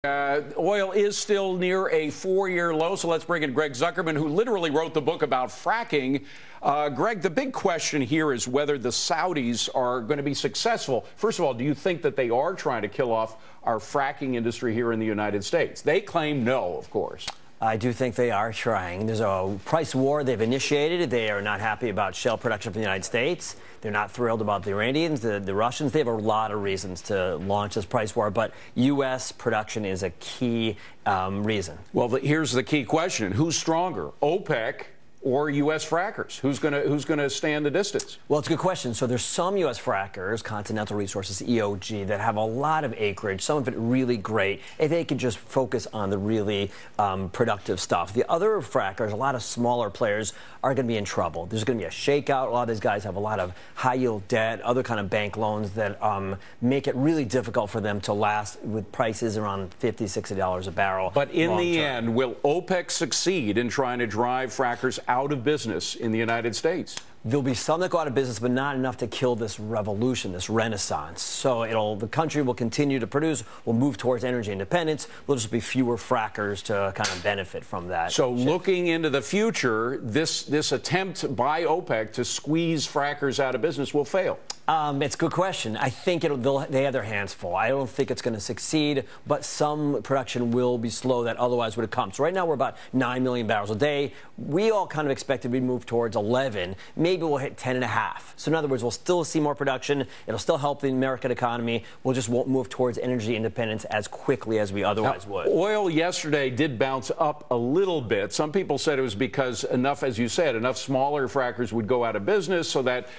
Oil is still near a 4-year low, so let's bring in Greg Zuckerman, who literally wrote the book about fracking. Greg, the big question here is whether the Saudis are going to be successful. First of all, do you think that they are trying to kill off our fracking industry here in the United States? They claim no, of course. I do think they are trying. There's a price war they've initiated. They are not happy about shale production from the United States. They're not thrilled about the Iranians, the Russians. They have a lot of reasons to launch this price war, but U.S. production is a key reason. Well, here's the key question. Who's stronger, OPEC or U.S. frackers? Who's going to stand the distance? Well, it's a good question. So there's some U.S. frackers, Continental Resources, EOG, that have a lot of acreage, some of it really great, if they could just focus on the really productive stuff. The other frackers, a lot of smaller players, are going to be in trouble. There's going to be a shakeout. A lot of these guys have a lot of high-yield debt, other kind of bank loans that make it really difficult for them to last with prices around $50, $60 a barrel. But in the end, will OPEC succeed in trying to drive frackers out of business in the United States? There'll be some that go out of business, but not enough to kill this revolution, this renaissance. So the country will continue to produce, will move towards energy independence. There'll just be fewer frackers to kind of benefit from that. So looking into the future, this attempt by OPEC to squeeze frackers out of business will fail. It's a good question. I think they have their hands full. I don't think it's going to succeed, but some production will be slow that otherwise would have come. So right now we're about 9 million barrels a day. We all kind of expected we'd move towards 11. Maybe we'll hit 10.5. So in other words, we'll still see more production. It'll still help the American economy. We'll just won't move towards energy independence as quickly as we otherwise would. Oil yesterday did bounce up a little bit. Some people said it was because enough, as you said, enough smaller frackers would go out of business so that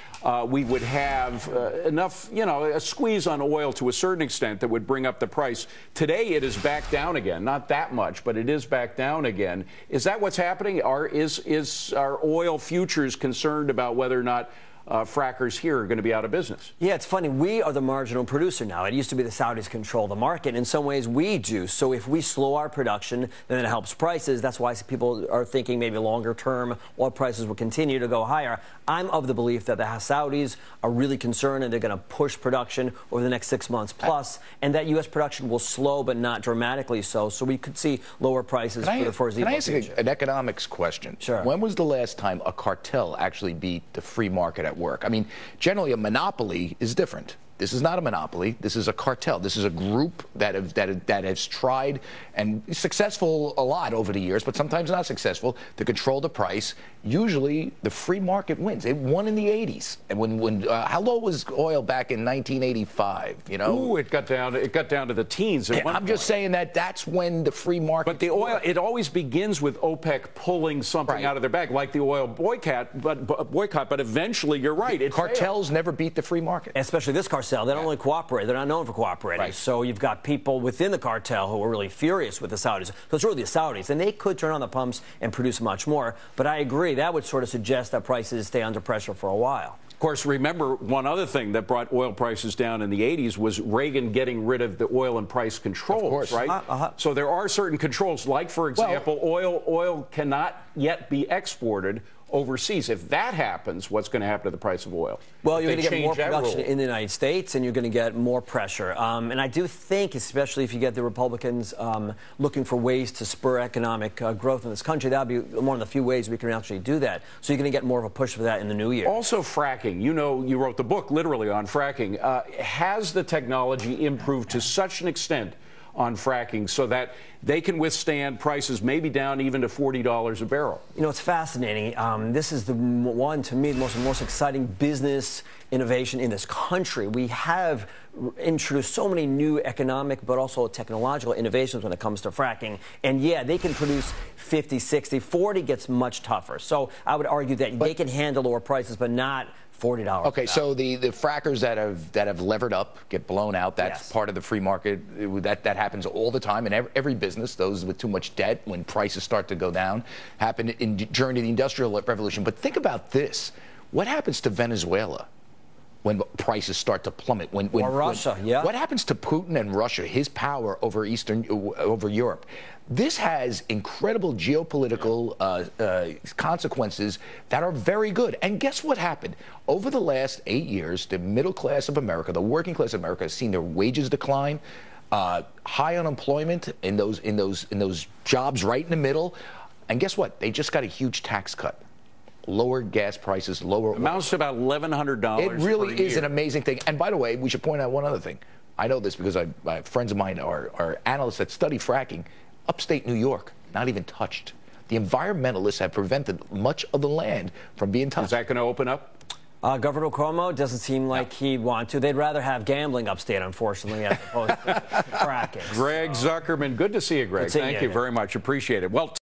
we would have enough, a squeeze on oil to a certain extent that would bring up the price. Today it is back down again. Not that much, but it is back down again. Is that what's happening? Is our oil futures concerned about whether or not frackers here are going to be out of business? Yeah, it's funny. We are the marginal producer now. It used to be the Saudis control the market. In some ways, we do. So if we slow our production, then it helps prices. That's why people are thinking maybe longer term oil prices will continue to go higher. I'm of the belief that the Saudis are really concerned and they're going to push production over the next 6 months plus, and that U.S. production will slow but not dramatically so. So we could see lower prices for the foreseeable future. Can I ask an economics question? Sure. When was the last time a cartel actually beat the free market at work? I mean, generally a monopoly is different. This is not a monopoly. This is a cartel. This is a group that has tried and successful a lot over the years, but sometimes not successful, to control the price. Usually, the free market wins. It won in the 80s. And how low was oil back in 1985? Ooh, it got down to the teens. I'm just saying that's when the free market. But the oil, it always begins with OPEC pulling something out of their bag, like the oil boycott. But eventually, you're right. Cartels never beat the free market, especially this cartel. They don't really cooperate. They're not known for cooperating. Right. So you've got people within the cartel who are really furious with the Saudis. So it's really the Saudis. And they could turn on the pumps and produce much more. But I agree. That would sort of suggest that prices stay under pressure for a while. Of course, remember, one other thing that brought oil prices down in the 80s was Reagan getting rid of the oil and price controls, right? So there are certain controls, like, for example, oil cannot yet be exported overseas. If that happens, what's going to happen to the price of oil? Well, you're going to get more production in the United States, and you're going to get more pressure. And I do think, especially if you get the Republicans looking for ways to spur economic growth in this country, that would be one of the few ways we can actually do that. So you're going to get more of a push for that in the new year. Also, fracking. You wrote the book literally on fracking. Has the technology improved to such an extent on fracking so that they can withstand prices maybe down even to $40 a barrel? It's fascinating. This is the one, to me, the most exciting business innovation in this country. We have introduced so many new economic but also technological innovations when it comes to fracking. And yeah, they can produce 50, 60, 40 gets much tougher. So I would argue that they can handle lower prices, but not $40. Okay, so the frackers that have levered up get blown out. That's part of the free market. That happens all the time in every business. Those with too much debt, when prices start to go down, happen during the Industrial Revolution. But think about this: what happens to Venezuela when prices start to plummet? When Russia, what happens to Putin and Russia? His power over Europe. This has incredible geopolitical consequences that are very good. And guess what happened? Over the last 8 years, the middle class of America, the working class of America, has seen their wages decline. high unemployment in those jobs right in the middle. And guess what? They just got a huge tax cut. Lower gas prices, lower oil. Amounts to about $1,100. It really per is year. an amazing thing. And by the way, we should point out one other thing. I know this because friends of mine are analysts that study fracking. Upstate New York, not even touched. The environmentalists have prevented much of the land from being touched. Is that going to open up? Governor Cuomo doesn't seem like he'd want to. They'd rather have gambling upstate, unfortunately, as opposed to fracking. Greg Zuckerman, good to see you, Greg. Good seeing Thank you. you very much. Appreciate it. Well.